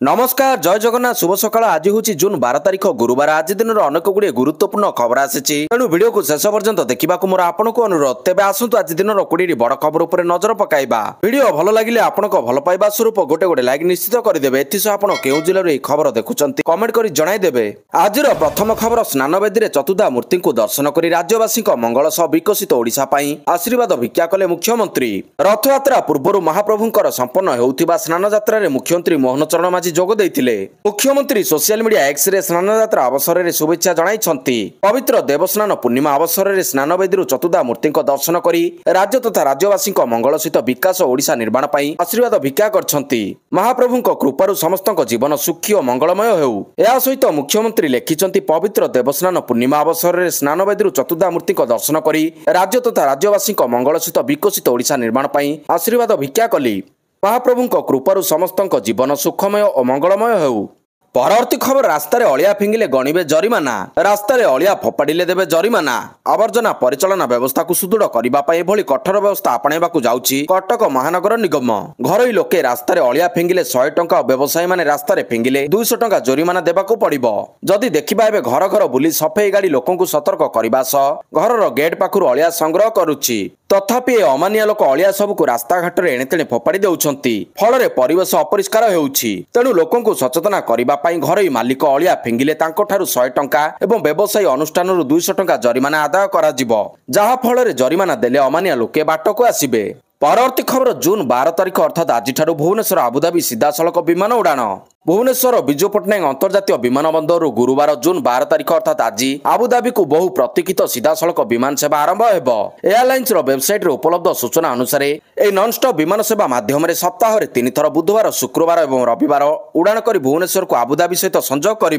नमस्कार जय जगन्नाथ शुभ सकाळ आज हूँ जून 12 तारिख गुरुवार आज दिन अनेक गुड़े गुरुत्वपूर्ण खबर आसी तेणु वीडियो को शेष पर्यंत देखा मोर आपन को अनुरोध तेज आसतु आज दिन 20 बड़ खबर उपर नजर पकाइबा वीडियो भल लगे आपण भल पाइबा स्वरूप गोटे गोटे लाइक निश्चित करदे एसह आप केउ जिले खबर देखुंत कमेंट कर जनईदेवे आज प्रथम खबर स्नान बेदी में चतुर्धा मूर्ति को दर्शन कर राज्यवासी मंगल सह विकसित ओडिशा आशीर्वाद भिक्षा कले मुख्यमंत्री रथयात्रा पूर्व महाप्रभुंकर संपन्न होउथिबा स्नान यात्रा रे मुख्यमंत्री मोहन चरण माझी जोग देइथिले। मुख्यमंत्री सोशल मीडिया एक्स रे स्नान यात्रा अवसर में शुभेच्छा जणाइछंती। पवित्र देवस्नान पूर्णिमा अवसर में स्नान वेदी चतुर्धा मूर्ति दर्शन करी राज्य तथा राज्यवासी मंगल सहित विकास ओडिशा निर्माण पई आशीर्वाद भिक्षा करछंती। महाप्रभुंक कृपारु समस्त जीवन सुखी और मंगलमय हेउ। या सहित मुख्यमंत्री लिखिछंती पवित्र देवस्नान पूर्णिमा अवसर में स्नान वेदी चतुर्धा मूर्ति दर्शन करी राज्य तथा राज्यवासी मंगल सहित विकसित ओडिशा निर्माण पई आशीर्वाद भिक्षा कली। महाप्रभुंक कृपारु समस्त जीवन सुखमय और मंगलमय हेउ। परवर्ती खबर रास्तार अलिया फिंगिले गणिबे जरिमाना रास्तार अलिया फोपाड़िले देबे जरिमाना आवर्जना परिचालन व्यवस्था को सुदृढ़ करने एभली कठोर व्यवस्था आपणाइबाकू जाउछि कटक महानगर निगम। घरोई लोके रास्तार अलिया फिंगिले 100 टंका व्यवसायी माने रास्तार फिंगिले 200 टंका जरिमाना देबाकू पड़िबो। जदि देखिबा एबे घर घर बुली सफेई गाड़ी लोकंकू सतर्क करबा सह घरर गेट पाखुर अलिया संग्रह करुछि। तथापि अमानिया लोक अलिया सबको रास्ता घाट रे एणेतेणे फोपाड़ी देउछंती फल परिवेश अपरिष्कार हेउछि। तेणु लोकंकू सचेतना करिबा पई घरोई मालिक अलिया फिंगिले तांको ठारू 100 टंका एवं व्यवसायी अनुष्ठान 200 टंका जरिमाना आदाय कराजिबो जहा फल जरिमाना देले अमानिया लोके बाटको आसिबे। परवर्ती खबर जून 12 तारिख अर्थात आज भुवनेश्वर आबुधाबी सीधा सड़क विमान उड़ाण। भुवनेश्वर विजु पट्टनायक अंतर्जातीय विमान बंदर गुरुवार जून 12 तारिख अर्थात आज आबुधाबी को बहु प्रतीक्षित सीधा सड़क विमान सेवा आरंभ हेब। एयरलाइंस वेबसाइट रे उपलब्ध सूचना अनुसार ए नॉन स्टॉप विमान सेवा माध्यम सप्ताह 3 थर बुधवार शुक्रवार और रविवार उड़ाण कर भुवनेश्वर को आबुधाबी सहित संजोग कर।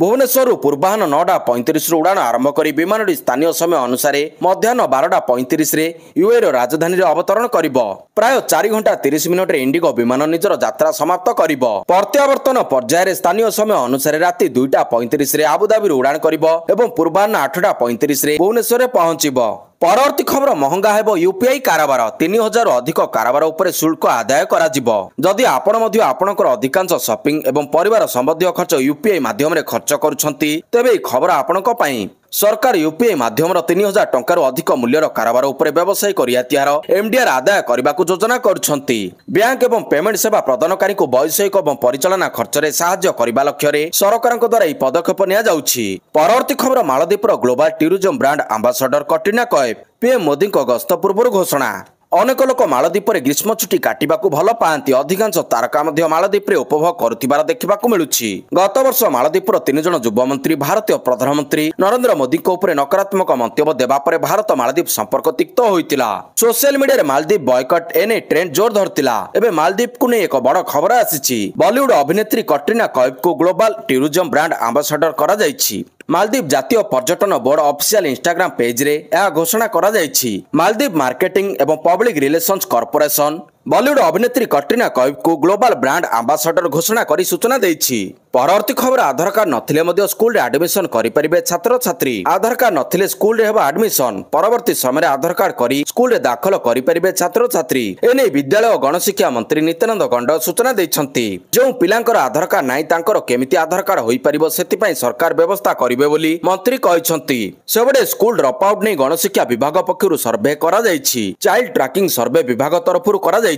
भुवनेश्वर पूर्वाहन 9:35 उड़ाण आरंभ कर विमान स्थानीय समय अनुसार मध्याह्न 12:35 यूए राजधानी अवतरण कर प्राय 4 घंटा 30 मिनिट इंडिगो विमान निजर यात्रा समाप्त कर। प्रत्यावर्तन पर्यायर स्थानीय समय अनुसार राति 2:35 आबुधाबी उड़ाण कर पूर्वाह्न 8:35 भुवनेश्वर पहुंचब। परवर्ती खबर महंगा हेब यूपीआई कारोबार 3000 अधिक कारोबार उपरे शुल्क आदाय कराजिबो। जदि आपण मध्य आपणकर अधिकांश शॉपिंग एवं परिवार संबंधी खर्च यूपीआई माध्यम रे खर्च करुछंती तेबे ई खबर आपणक पई। सरकार यूपीआई माध्यम 3000 टंकार अधिक मूल्यर कारोबार उपरे व्यावसायिक रियातिहार एमडीआर आदाय करने योजना करुछंती। बैंक एवं पेमेंट सेवा प्रदानकारी को वैषयिक एवं परिचालना खर्च रे साहाय्य करबा लक्ष्य रे सरकारक द्वारा ई पदक्षेप निया जाउछि। परवर्ती खबर मालदीपर global tourism brand ambassador Katrina Kaif PM Modi गस्त पूर्व घोषणा। अनेक लोक मालदीप रे ग्रीष्म छुट्टी काटिबाकू भल पाती अधिकांश तारका मध्य मालदीप रे उपभोग करुथिबार देखिबाकू मिलुछि। गत वर्ष मालदीपर 3 जण युवमंत्री भारतीय प्रधानमंत्री नरेंद्र मोदी को उपरे नकारात्मक मंतव्य देबा परे भारत मालदीप संपर्क तिक्त होइतिला। सोशल मीडिया रे मालदीप बॉयकट एने ट्रेंड जोर धरतिला। एबे मालदीप को ने एक बड़ खबर आसीछि। बॉलीवुड अभिनेत्री कटरीना कैफ को ग्लोबल टूरिज्म ब्रांड आंबासाडर करा जायछि। मालदीप जातीय पर्यटन बोर्ड ऑफिशियल इंस्टाग्राम पेज रे यह घोषणा करा जायछि। मालदीप मार्केटिंग एवं पब्लिक रिलेशंस कॉर्पोरेशन बॉलीवुड अभिनेत्री कटरीना कैफ को ग्लोबल ब्रांड आंबासाडर घोषणा करी सूचना देछि। परवर्ती खबर आधार कार्ड नथिले मध्य स्कूल रे एडमिशन करि परिबे छात्र छात्री। आधार कार्ड नथिले स्कूल रे हेबा एडमिशन परवर्ती समय आधार कार्ड करी स्कूल रे दाखल करि परिबे छात्र छात्री। एने विद्यालय और गणशिक्षा मंत्री नित्यानंद गंड सूचना दैछंती। जो पिलांकर आधार कार्ड नाही तांकर केमिति आधार कार्ड होई परिबो सेति पई सरकार व्यवस्था करिवे बोली मंत्री कहिसंती। सेबडे स्कूल ड्रॉप आउट नै गणशिक्षा विभाग पक्षरु सर्वे करा जायछि। चाइल्ड ट्रैकिंग सर्वे विभाग तरफरु करा जायछि।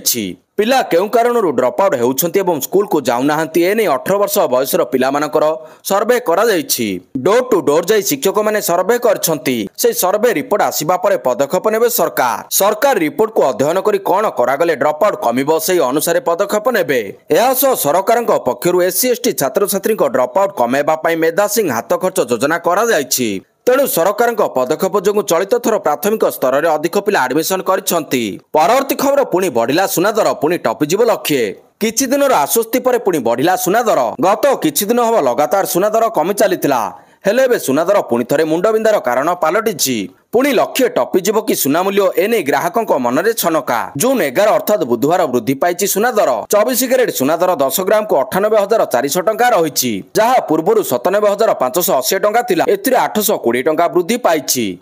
पिला केउ कारणरू ड्रॉप आउट हेउछंती एवं स्कूल को जाउ नाहंती एने 18 वर्ष बयसर पिला मानकर सर्वे करा जायछि। डोर टू डोर जाई शिक्षक माने सर्वे करछंती। से सर्वे रिपोर्ट आसीबा परे पदक्षेप नेबे सरकार। सरकार रिपोर्ट को अध्ययन करी कोन करागले ड्रॉप आउट कमिबो सेही अनुसार पदक्षेप नेबे। एहासो सरकारक पक्षरु एससी एसटी छात्र छात्री को ड्रॉप आउट कमेबा पई मेधा सिंह हाथ खर्च योजना करा जायछि। तेणु सरकार पदक्षेप जो चलित थर प्राथमिक स्तर में अधिक पिला एडमिशन करिसेंती। परवर्ती खबर पुणी बढ़िला सुना दर पुणी टपिजिब लक्षे। किछि दिन आश्वस्ति पर पुणी बढ़िला सुना दर। गत किछि दिन हम लगातार सुना दर कमी चलीथिला हेले बे सुना दर पुणी थरे मुंडबिंदार कारण पलटिछि। पुणी लक्ष्य टपिजिब कि सुना मूल्य एने ग्राहकों मनरे छनका। जून 11 अर्थात बुधवार वृद्धि पाई सुना दर। 24 कैरेट सुना दर 10 ग्राम को 98,400 टंका रही, जहाँ पूर्व 97,580 टंका थिला। एथिरे 820 टंका वृद्धि पाई।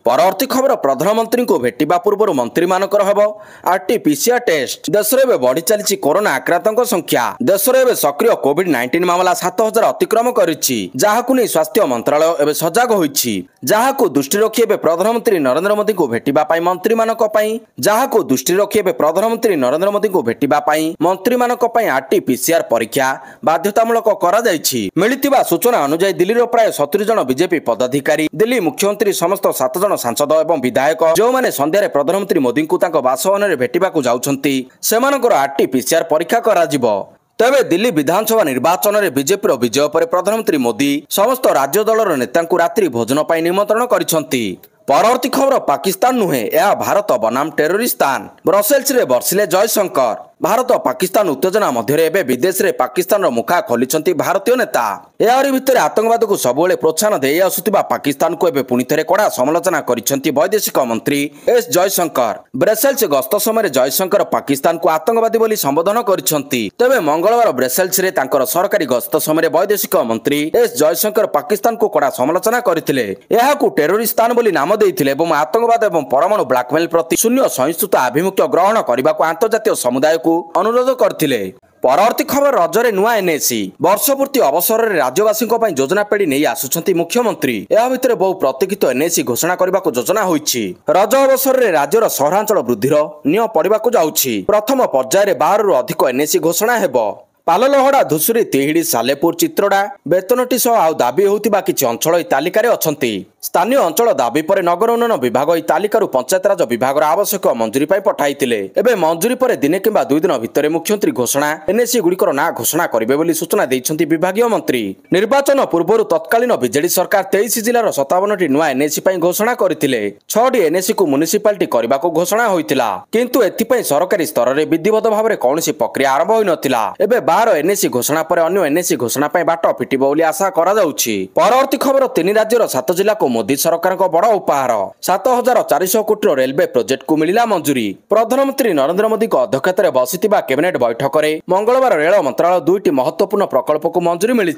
परवर्ती खबर प्रधानमंत्री को भेटिबा पूर्व मंत्री मानकर हेबो आरटीपीसीआर टेस्ट। देश में बढ़ी चली कोरोना आक्रांतों संख्या। देश में सक्रिय कोविड-19 मामला 7,000 अतिक्रम करिछि, जहाकु नै स्वास्थ्य मंत्रालय एवं सजग होइछि। जहाकु दृष्टि रखि एबे प्रधानमंत्री नरेंद्र मोदी को भेटिबा पाई मंत्री मानक पाई जहाकु दृष्टि रखि एबे प्रधानमंत्री नरेंद्र मोदी को भेटिबा पाई मंत्री मानक पाई आरटीपीसीआर परीक्षा बाध्यतामूलक करा जायछि। मिलितिबा सूचना अनुसार दिल्ली प्राय 70 जन बीजेपी पदाधिकारी, दिल्ली मुख्यमंत्री समस्त 7 जन सांसद एवं विधायक जो माने संध्यारे प्रधानमंत्री मोदी को तांको बासभवन भेटिबा को जाउछंती, सेमानकर आरटीपीसीआर परीक्षा करा जिवो। तेबे दिल्ली विधानसभा निर्वाचन में बीजेपी विजय पर प्रधानमंत्री मोदी समस्त राज्य दलर नेता रात्रि भोजन पर निमंत्रण करिसेंती। परवर्ती खबर पाकिस्तान नुहे, यह भारत बनाम टेरोरिस्तान। ब्रसेल्स रे बर्षिले जयशंकर। भारत पाकिस्तान उत्तेजना मध्य एवं विदेश में पाकिस्तान मुखा खोली भारतीय नेता। यारि भितर आतंकवाद को सबुले प्रोत्साहन दे आसुथिबा पाकिस्तान को एवं पुणी थे कड़ा समालोचना करिसेंती वैदेशिक मंत्री एस जयशंकर। ब्रसेल्स गस्त समय जयशंकर पाकिस्तान को आतंकवादी बोली संबोधन करिसेंती। तेबे मंगलवार ब्रसेल्स रे तांकर सरकारी गस्त समय वैदेशिक मंत्री एस जयशंकर पाकिस्तान को कड़ा समालोचना करथिले। एहाकु टेरोरिस्तान बोली नाम देइथिले एवं आतंकवाद एवं परमाणु ब्लैकमेल प्रति शून्य सहिष्णुता आभिमुख्य ग्रहण करने को अंतर्जातीय समुदाय को अनुरोध करथिले। परवर्ती खबर रजरे नुआ एनएसी। वर्षपूर्ति अवसर में राज्यवासी योजना पेड़ी नहीं आसुछंती मुख्यमंत्री। यह भितर बहु प्रतीक्षित एनएसी घोषणा करने को योजना होइछि। रज अवसर में राज्यर सहरांचल वृद्धिर निय पड़वा जाउछि। प्रथम पर्यायर 12 रु अधिक एनएसी घोषणा हेबो। पाललहड़ा, धुसुरी, तिहिड़ी, सालेपुर, चित्रोड़ा, बेतनटी सह आउ दाबी होउथिबा किछि अंचल तालिकार अछंती। स्थानीय अंचल दाबी पर नगर उन्नयन विभाग ई तालिकार पंचायतराज विभाग आवश्यक मंजूरी पाई पठाइतिले। एबे मंजूरी पर दिने किंबा 2 दिन भितर मुख्यमंत्री घोषणा एनएसी गुड़िकर ना घोषणा करिवे बोली सूचना दैछंती विभागीय मंत्री। निर्वाचन पूर्व तत्कालीन बीजेडी सरकार 23 जिलार 57टी नुआ एनएसी पाई घोषणा करथिले। 6टी एनएसी को म्युनिसिपालिटी करबाको घोषणा होइतिला, किंतु एथिपई सरकारी स्तर रे विधिवत भाबरे कोनोसी प्रक्रिया आरंभ होई नथिला। एबे 12 एनएसी घोषणा पर अन्य एनएसी घोषणा पाई बाट फिटिबो बोली आशा करा जाउछि। परवर्ती खबर 3 राज्यर 7 जिला को मोदी सरकार को बड़ उपहार। 7,400 कोटी रेलवे प्रोजेक्ट को मिला मंजूरी। प्रधानमंत्री नरेंद्र मोदी को अध्यक्षता में बसिथिबा कैबिनेट बैठक में मंगलवार रेल मंत्रालय 2टी महत्वपूर्ण प्रकल्प को मंजूरी मिली।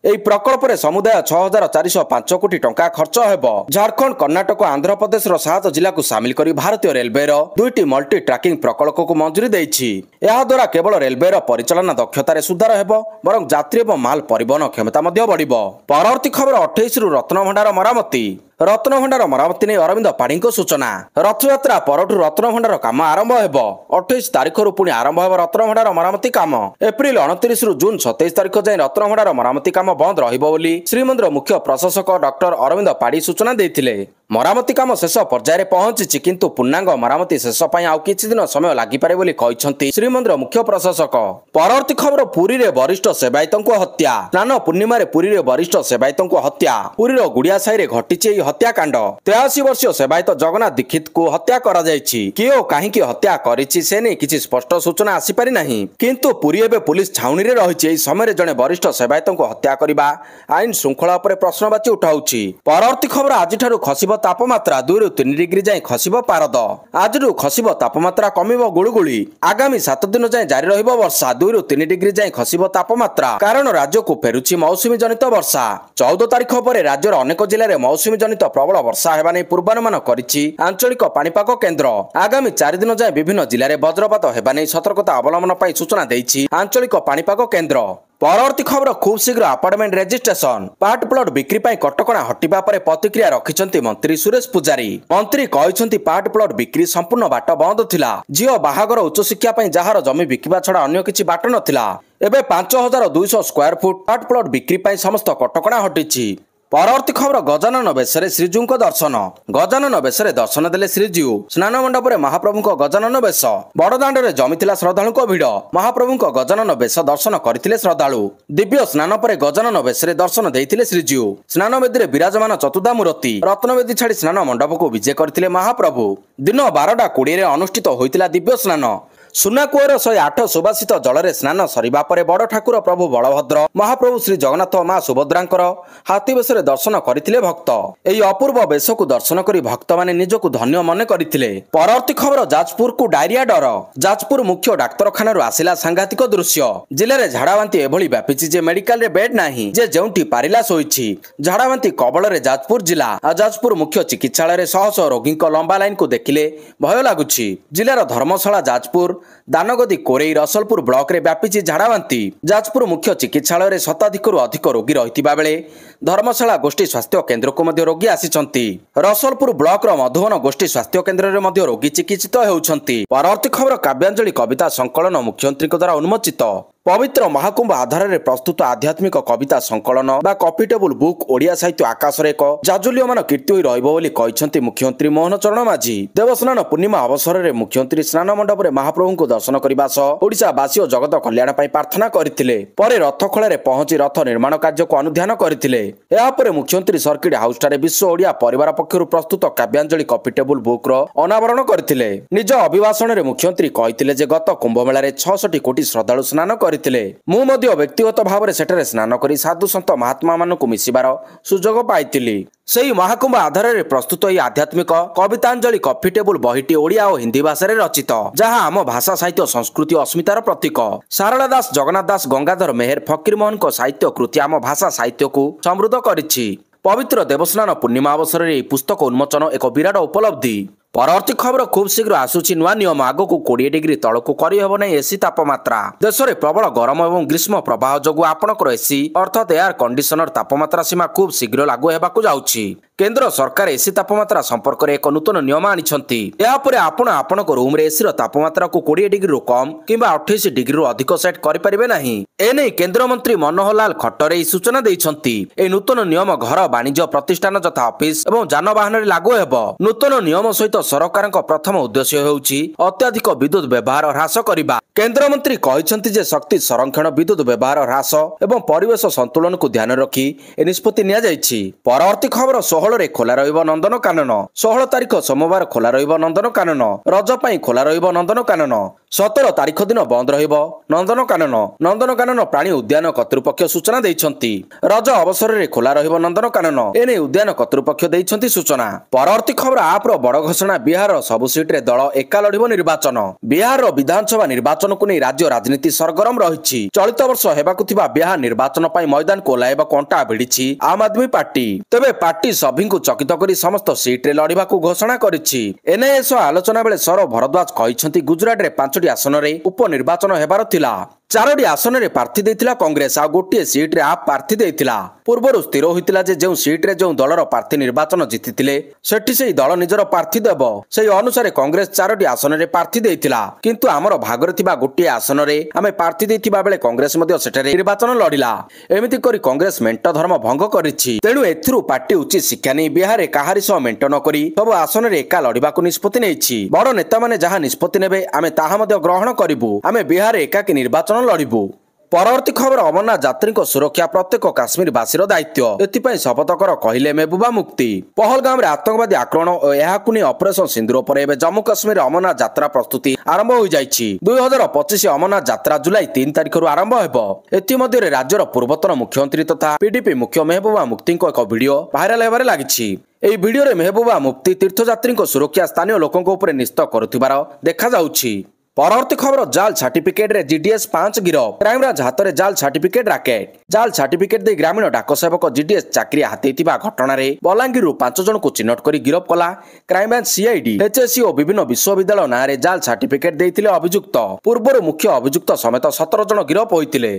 एही प्रकल्प रे समुदाय 6,405 कोटी टंका खर्च हेबो। झारखंड, कर्णाटक, आंध्र प्रदेश 7 जिला को शामिल करी भारतीय रेलवे 2टी मल्टी ट्रैकिंग प्रकल्प को मंजूरी देइछि। एहा द्वारा केवल रेलवे परिचालन दक्षता रे सुधार हेबो, बरं यात्री एवं माल परिवहन क्षमता मध्य बढ़िबो। परवर्ती खबर 28 रु रत्नभंडार मरामती। रत्नभंडार मरामती नहीं अरविंद पाढ़ी सूचना। रथयात्रा परठू रत्नभंडार काम आरंभ हेबो। 28 तारिख रु पुणी आरंभ हेबो रत्नभंडार मरामती काम। एप्रिल 29 रु जून 27 तारिख जाए रत्नभंडार मरामती काम बंद रहिबो बोली श्रीमंदिर मुख्य प्रशासक डॉक्टर अरविंद पाढ़ी सूचना देथिले। मरामती काम शेष पर्यायर पहुंची, किंतु पूर्णांग मरामती शेष पाई आउ किछि दिन समय लागि पारे बोली कहिसंती श्रीमंदिर मुख्य प्रशासक। परवर्ती खबर पुरी रे वरिष्ठ सेवायतों को हत्या। स्नान पूर्णिमा रे पुरी रे वरिष्ठ सेवायतों को हत्या। पुरीर गुड़िया साई रे घटिछि हत्याकांड। 83 वर्षीय सेवायत जगन्नाथ दीक्षित को हत्या करा जायछि। कियो काहींकी हत्या करिछि से नै किछि स्पष्ट सूचना आसी पारि नाही, किंतु पुरी एबे पुलिस छाउनी रे रहिछि। एही समय जणे वरिष्ठ सेवायत को हत्या करिबा आईन श्रृंखला उपर प्रश्नवाची उठाउछि। परवर्ती खबर आजिठारु खसिब तापमात्रा 2 रु 3 डिग्री जाए खसिब पारद। आजु खसिब तापमात्रा कमिब गुळुगुळी। आगामी 7 दिन जाए जारी रहिब वर्षा। 2 रु 3 डिग्री जाए खसिब तापमात्रा, कारण राज्य को फेरुछि मौसुमी जनित वर्षा। 14 तारिख पर राज्यर अनेक जिले में मौसुमी जनित प्रबल वर्षा हेबा नै पूर्वानुमान करिछि आंचलिक पाणीपाग केन्द्र। आगामी 4 दिन जाए विभिन्न जिले में वज्रपात हेबा नै सतर्कता अवलंबन पाई सूचना दैछि आंचलिक पाणीपाग केन्द्र। परवर्ती खबर खूब शीघ्र अपार्टमेंट रेजिस्ट्रेशन। पार्ट प्लॉट बिक्री पाई कटकणा हटिबा परे प्रतिक्रिया रखिछंती मंत्री सुरेश पुजारी। मंत्री कहिछंती पार्ट प्लॉट बिक्री संपूर्ण बाट बंद थिला। झियो बाहागर उच्च शिक्षा पाई जहार जमी बिकिबा छडा अन्य किछि बाट नथिला। एबे 5200 स्क्वायर फुट पार्ट प्लॉट बिक्री पाई समस्त कटकणा हटिछि। परवर्ती खबर गजानन बेशरे श्रीजू दर्शन। गजानन बेशरे दर्शन देले श्रीजू। स्नान मंडप महाप्रभु गजानन बेश। बड़दाण्ड में जमीथिला श्रद्धालु भिड़। महाप्रभु गजानन बेश दर्शन करथिले श्रद्धालु। दिव्य स्नान पर गजानन बेशरे दर्शन देइथिले श्रीजू। स्नान वेदी विराजमान चतुर्धा मूर्ति रत्नवेदी छाड़ी स्नान मंडप को विजय करथिले महाप्रभु। दिन 12:20 अनुष्ठित होइतिला दिव्य स्नान। ସୁନାକୂଅର 108 ସୁବାସିତ ଜଳରେ ସ୍ନାନ ସରିବା ପରେ ବଡ଼ ଠାକୁର ପ୍ରଭୁ ବଳଭଦ୍ର ମହାପ୍ରଭୁ ଶ୍ରୀ ଜଗନ୍ନାଥ ଓ ମା ସୁଭଦ୍ରାଙ୍କର ହାତୀ ବେଶରେ ଦର୍ଶନ କରିଥିଲେ ଭକ୍ତ। ଏହି ଅପୂର୍ବ ବେଶକୁ ଦର୍ଶନ କରି ଭକ୍ତମାନେ ନିଜକୁ ଧନ୍ୟ ମନେ କରିଥିଲେ। ପରବର୍ତ୍ତୀ ଖବର ଯାଜପୁରକୁ ଡାଇରିଆ ଡର। ଯାଜପୁର ମୁଖ୍ୟ ଡାକ୍ତରଖାନାରୁ ଆସିଲା ସାଂଘାତିକ ଦୃଶ୍ୟ। ଜିଲ୍ଲାରେ ଝାଡ଼ାବାନ୍ତି ଏଭଳି ବ୍ୟାପିଛି ଯେ ମେଡିକାଲରେ ବେଡ୍ ନାହିଁ, ଯେ ଯେଉଁଠି ପାରିଲା ଶୋଇଛି। ଝାଡ଼ାବାନ୍ତି କବଳରେ ଯାଜପୁର ଜିଲ୍ଲା। ଯାଜପୁର ମୁଖ୍ୟ ଚିକିତ୍ସାଳୟରେ ଶହ ଶହ ରୋଗୀଙ୍କ ଲମ୍ବା ଲାଇନକୁ ଦେଖିଲେ ଭୟ ଲାଗୁଛି। ଜିଲ୍ଲାର ଧର୍ମଶାଳା, ଯାଜପୁର, ଦାନଗଦି, କୋରେଇ, ରସଲପୁର ବ୍ଲକରେ ବ୍ୟାପିଛି ଝାଡ଼ାବାନ୍ତି। ଯାଜପୁର ମୁଖ୍ୟ ଚିକିତ୍ସାଳୟରେ ଶତାଧିକରୁ ଅଧିକ ରୋଗୀ ରହିଥିବା ବେଳେ ଧର୍ମଶାଳା ଗୋଷ୍ଠୀ ସ୍ୱାସ୍ଥ୍ୟ କେନ୍ଦ୍ରକୁ ମଧ୍ୟ ରୋଗୀ ଆସିଛନ୍ତି। ରସଲପୁର ବ୍ଲକର ମଧୁବନ ଗୋଷ୍ଠୀ ସ୍ୱାସ୍ଥ୍ୟ କେନ୍ଦ୍ରରେ ମଧ୍ୟ ରୋଗୀ ଚିକିତ୍ସିତ ହେଉଛନ୍ତି। ପରବର୍ତ୍ତୀ ଖବର କାବ୍ୟାଞ୍ଜଳି କବିତା ସଂକଳନ ମୁଖ୍ୟମନ୍ତ୍ରୀଙ୍କ ଦ୍ୱାରା ଉନ୍ମୋଚିତ। ପବିତ୍ର ମହାକୁମ୍ଭ ଆଧାରରେ ପ୍ରସ୍ତୁତ ଆଧ୍ୟାତ୍ମିକ କବିତା ସଂକଳନ ବା କଫି ଟେବୁଲ ବୁକ୍ ଓଡ଼ିଆ ସାହିତ୍ୟ ଆକାଶରେ ଏକ ଜାଜୁଲ୍ୟମାନ କୀର୍ତ୍ତି ହୋଇ ରହିବ ବୋଲି କହିଛନ୍ତି ମୁଖ୍ୟମନ୍ତ୍ରୀ ମୋହନ ଚରଣ ମାଝୀ। ଦେବସ୍ନାନ ପୂର୍ଣ୍ଣିମା ଅବସରରେ ମୁଖ୍ୟମନ୍ତ୍ରୀ ସ୍ନାନ ମଣ୍ଡପରେ ମହାପ୍ରଭୁଙ୍କୁ ଦର୍ଶନ କରିବା ସହ ଓଡ଼ିଶାବାସୀ ଓ ଜଗତ କଲ୍ୟାଣ ପାଇଁ ପ୍ରାର୍ଥନା କରିଥିଲେ। ପରେ ରଥଖଳାରେ ପହଞ୍ଚି ରଥ ନିର୍ମାଣ କାର୍ଯ୍ୟକୁ ଅନୁଧ୍ୟାନ କରିଥିଲେ। ଏହାପରେ ମୁଖ୍ୟମନ୍ତ୍ରୀ ସର୍କିଟ ହାଉସଠାରେ ବିଶ୍ୱ ଓଡ଼ିଆ ପରିବାର ପକ୍ଷରୁ ପ୍ରସ୍ତୁତ କାବ୍ୟାଞ୍ଜଳି କଫି ଟେବୁଲ ବୁକ୍ର ଅନାବରଣ କରିଥିଲେ। ନିଜ ଅଭିଭାଷଣରେ ମୁଖ୍ୟମନ୍ତ୍ରୀ କହିଥିଲେ ଯେ ଗତ କୁମ୍ଭମେଳାରେ 66 କୋଟି ଶ୍ରଦ୍ଧାଳୁ ସ୍ନାନ କରିଥିଲେ। ମୁଁ ମଧ୍ୟ ବ୍ୟକ୍ତିଗତ ଭାବରେ ସେଠାରେ ସ୍ନାନ କରି ସାଧୁ ସନ୍ଥ ମହାତ୍ମା ମାନଙ୍କୁ ମିଶିବାର ସୁଯୋଗ ପାଇଥିଲି। ସେହି ମହାକୁମ୍ଭ ଆଧାରରେ ପ୍ରସ୍ତୁତ ଏହି ଆଧ୍ୟାତ୍ମିକ କବିତାଞ୍ଜଳି କଫି ଟେବୁଲ ବହିଟି ଓଡ଼ିଆ ଓ ହିନ୍ଦୀ ଭାଷାରେ ରଚିତ, ଯାହା ଆମ ଭାଷା ସାହିତ୍ୟ ସଂସ୍କୃତି ଓ ଅସ୍ମିତାର ପ୍ରତୀକ। ସାରଳା ଦାସ, ଜଗନ୍ନାଥ ଦାସ, ଗଙ୍ଗାଧର ମେହେର, ଫକୀର ମୋହନଙ୍କ ସାହିତ୍ୟ କୃତି ଆମ ଭାଷା ସାହିତ୍ୟକୁ ସମୃଦ୍ଧ କରିଛି। ପବିତ୍ର ଦେବସ୍ନାନ ପୂର୍ଣ୍ଣିମା ଅବସରରେ ଏହି ପୁସ୍ତକ ଉନ୍ମୋଚନ ଏକ ବିରାଟ ଉପଲବ୍ଧି। ପରବର୍ତ୍ତୀ ଖବର ଖୁବ୍ ଶୀଘ୍ର ଆସୁଛି ନୂଆ ନିୟମ। ଆଗକୁ 20 ଡିଗ୍ରୀ ତଳକୁ କରିହେବ ନାହିଁ ଏସି ତାପମାତ୍ରା। ଦେଶରେ ପ୍ରବଳ ଗରମ ଏବଂ ଗ୍ରୀଷ୍ମ ପ୍ରବାହ ଯୋଗୁଁ ଆପଣଙ୍କର ଏସି ଅର୍ଥାତ୍ ଏୟାର କଣ୍ଡିସନର ତାପମାତ୍ରା ସୀମା ଖୁବ୍ ଶୀଘ୍ର ଲାଗୁ ହେବାକୁ ଯାଉଛି। କେନ୍ଦ୍ର ସରକାର ଏସି ତାପମାତ୍ରା ସମ୍ପର୍କରେ ଏକ ନୂତନ ନିୟମ ଆଣିଛନ୍ତି। ଏହାପରେ ଆପଣ ଆପଣଙ୍କ ରୁମ୍ରେ ଏସିର ତାପମାତ୍ରାକୁ 20 ଡିଗ୍ରୀରୁ କମ୍ କିମ୍ବା 28 ଡିଗ୍ରୀରୁ ଅଧିକ ସେଟ୍ କରିପାରିବେ ନାହିଁ। ଏନେଇ କେନ୍ଦ୍ରମନ୍ତ୍ରୀ ମନୋହର ଲାଲ ଖଟ୍ଟର ଏହି ସୂଚନା ଦେଇଛନ୍ତି। ଏହି ନୂତନ ନିୟମ ଘର, ବାଣିଜ୍ୟ ପ୍ରତିଷ୍ଠାନ ଯଥା ଅଫିସ ଏବଂ ଯାନବାହନରେ ଲାଗୁ ହେବ। ନୂତନ ନିୟମ ସହିତ ସରକାରଙ୍କ ପ୍ରଥମ ଉଦ୍ଦେଶ୍ୟ ହେଉଛି ଅତ୍ୟଧିକ ବିଦ୍ୟୁତ୍ ବ୍ୟବହାର ହ୍ରାସ କରିବା। କେନ୍ଦ୍ରମନ୍ତ୍ରୀ କହିଛନ୍ତି ଯେ ଶକ୍ତି ସଂରକ୍ଷଣ, ବିଦ୍ୟୁତ୍ ବ୍ୟବହାର ହ୍ରାସ ଏବଂ ପରିବେଶ ସନ୍ତୁଳନକୁ ଧ୍ୟାନରେ ରଖି ଏ ନିଷ୍ପତ୍ତି ନିଆଯାଇଛି। ପରବର୍ତ୍ତୀ ଖବର 16ରେ ଖୋଲା ରହିବ ନନ୍ଦନକାନନ। 16 ତାରିଖ ସୋମବାର ଖୋଲା ରହିବ ନନ୍ଦନକାନନ। ରଜ ପାଇଁ ଖୋଲା ରହିବ ନନ୍ଦନକାନନ। 17 ତାରିଖ ଦିନ ବନ୍ଦ ରହିବ ନନ୍ଦନକାନନ। ନନ୍ଦନକାନନ ପ୍ରାଣୀ ଉଦ୍ୟାନ କର୍ତ୍ତୃପକ୍ଷ ସୂଚନା ଦେଇଛନ୍ତି। ରଜ ଅବସରରେ ଖୋଲା ରହିବ ନନ୍ଦନକାନନ। ଏନେଇ ଉଦ୍ୟାନ କର୍ତ୍ତୃପକ୍ଷ ଦେଇଛନ୍ତି ସୂଚନା। ପରବର୍ତ୍ତୀ ଖବର ଆପର ବଡ଼ ଘୋଷଣା। ବିହାରର ସବୁ ସିଟ୍ରେ ଦଳ ଏକା ଲଢ଼ିବ ନିର୍ବାଚନ। ବିହାରର ବିଧାନସଭା ନିର୍ବାଚନକୁ ନେଇ ରାଜ୍ୟ ରାଜନୀତି ସରଗରମ ରହିଛି। ଚଳିତ ବର୍ଷ ହେବାକୁ ଥିବା ବିହାର ନିର୍ବାଚନ ପାଇଁ ମଇଦାନକୁ ଓହ୍ଲାଇବାକୁ ଅଣ୍ଟା ଭିଡ଼ିଛି ଆମ୍ ଆଦମୀ ପାର୍ଟି। ତେବେ ପାର୍ଟି ସଭିଙ୍କୁ ଚକିତ କରି ସମସ୍ତ ସିଟ୍ରେ ଲଢ଼ିବାକୁ ଘୋଷଣା କରିଛି। ଏନେଇ ସହ ଆଲୋଚନା ବେଳେ ସୌରଭ ଭରଦ୍ୱାଜ କହିଛନ୍ତି ଗୁଜରାଟରେ 5ଟି ଆସନରେ ଉପନିର୍ବାଚନ ହେବାର ଥିଲା। 4ଟି ଆସନରେ ପ୍ରାର୍ଥୀ ଦେଇଥିଲା କଂଗ୍ରେସ, ଆଉ ଗୋଟିଏ ସିଟ୍ରେ ଆପ୍ ପ୍ରାର୍ଥୀ ଦେଇଥିଲା। ପୂର୍ବରୁ ସ୍ଥିର ହୋଇଥିଲା ଯେ ଯେଉଁ ସିଟ୍ରେ ଯେଉଁ ଦଳର ପ୍ରାର୍ଥୀ ନିର୍ବାଚନ ଜିତିଥିଲେ ସେଠି ସେହି ଦଳ ନିଜର ପ୍ରାର୍ଥୀ ଦେବ। ସେହି ଅନୁସାରେ କଂଗ୍ରେସ 4ଟି ଆସନରେ ପ୍ରାର୍ଥୀ ଦେଇଥିଲା। କିନ୍ତୁ ଆମର ଭାଗରେ ଥିବା ଗୋଟିଏ ଆସନରେ ଆମେ ପ୍ରାର୍ଥୀ ଦେଇଥିବା ବେଳେ କଂଗ୍ରେସ ମଧ୍ୟ ସେଠାରେ ନିର୍ବାଚନ ଲଢ଼ିଲା। ଏମିତି କରି କଂଗ୍ରେସ ମେଣ୍ଟ ଧର୍ମ ଭଙ୍ଗ କରିଛି। ତେଣୁ ଏଥିରୁ ପାର୍ଟି ଉଚିତ ଶିକ୍ଷା ନେଇ ବିହାରରେ କାହାରି ସହ ମେଣ୍ଟ ନ କରି ସବୁ ଆସନରେ ଏକା ଲଢ଼ିବାକୁ ନିଷ୍ପତ୍ତି ନେଇଛି। ବଡ଼ ନେତାମାନେ ଯାହା ନିଷ୍ପତ୍ତି ନେବେ ଆମେ ତାହା ମଧ୍ୟ ଗ୍ରହଣ କରିବୁ। ଆମେ ବିହାରରେ ଏକାକୀ ନିର୍ବାଚନ ଲଢ଼ିବୁ। ପରବର୍ତ୍ତୀ ଖବର ଅମରନାଥ ଯାତ୍ରୀଙ୍କ ସୁରକ୍ଷା ପ୍ରତ୍ୟେକ କାଶ୍ମୀରବାସୀର ଦାୟିତ୍ୱ। ଏଥିପାଇଁ ଶପଥ କର କହିଲେ ମେହବୁବା ମୁଫ୍ତି। ପହଲଗାମରେ ଆତଙ୍କବାଦୀ ଆକ୍ରମଣ ଓ ଏହାକୁ ନେଇ ଅପରେସନ ସିନ୍ଦୁର ପରେ ଏବେ ଜମ୍ମୁ କାଶ୍ମୀରରେ ଅମରନାଥ ଯାତ୍ରା ପ୍ରସ୍ତୁତି ଆରମ୍ଭ ହୋଇଯାଇଛି। 2025 ଅମରନାଥ ଯାତ୍ରା ଜୁଲାଇ 3 ତାରିଖରୁ ଆରମ୍ଭ ହେବ। ଏଥିମଧ୍ୟରେ ରାଜ୍ୟର ପୂର୍ବତନ ମୁଖ୍ୟମନ୍ତ୍ରୀ ତଥା ପିଡିପି ମୁଖ୍ୟ ମେହବୁବା ମୁଫ୍ତିଙ୍କ ଏକ ଭିଡିଓ ଭାଇରାଲ ହେବାରେ ଲାଗିଛି। ଏହି ଭିଡିଓରେ ମେହବୁବା ମୁଫ୍ତି ତୀର୍ଥଯାତ୍ରୀଙ୍କ ସୁରକ୍ଷା ସ୍ଥାନୀୟ ଲୋକଙ୍କ ଉପରେ ନ୍ୟସ୍ତ କରୁଥିବାର ଦେଖାଯାଉଛି। ପରବର୍ତ୍ତୀ ଖବର ଜାଲ ସାର୍ଟିଫିକେଟରେ ଜିଡିଏସ୍ 5 ଗିରଫ। କ୍ରାଇମବ୍ରାଞ୍ଚ ହାତରେ ଜାଲ ସାର୍ଟିଫିକେଟ ରାକେଟ। ଜାଲ ସାର୍ଟିଫିକେଟ ଦେଇ ଗ୍ରାମୀଣ ଡାକ ସେବକ ଜିଡିଏସ୍ ଚାକିରି ହାତେଇଥିବା ଘଟଣାରେ ବଲାଙ୍ଗୀରରୁ 5 ଜଣଙ୍କୁ ଚିହ୍ନଟ କରି ଗିରଫ କଲା କ୍ରାଇମବ୍ରାଞ୍ଚ ସିଆଇଡି। ଏଚଏସସି ଓ ବିଭିନ୍ନ ବିଶ୍ୱବିଦ୍ୟାଳୟ ନାଁରେ ଜାଲ ସାର୍ଟିଫିକେଟ ଦେଇଥିଲେ ଅଭିଯୁକ୍ତ। ପୂର୍ବରୁ ମୁଖ୍ୟ ଅଭିଯୁକ୍ତ ସମେତ 17 ଜଣ ଗିରଫ ହୋଇଥିଲେ।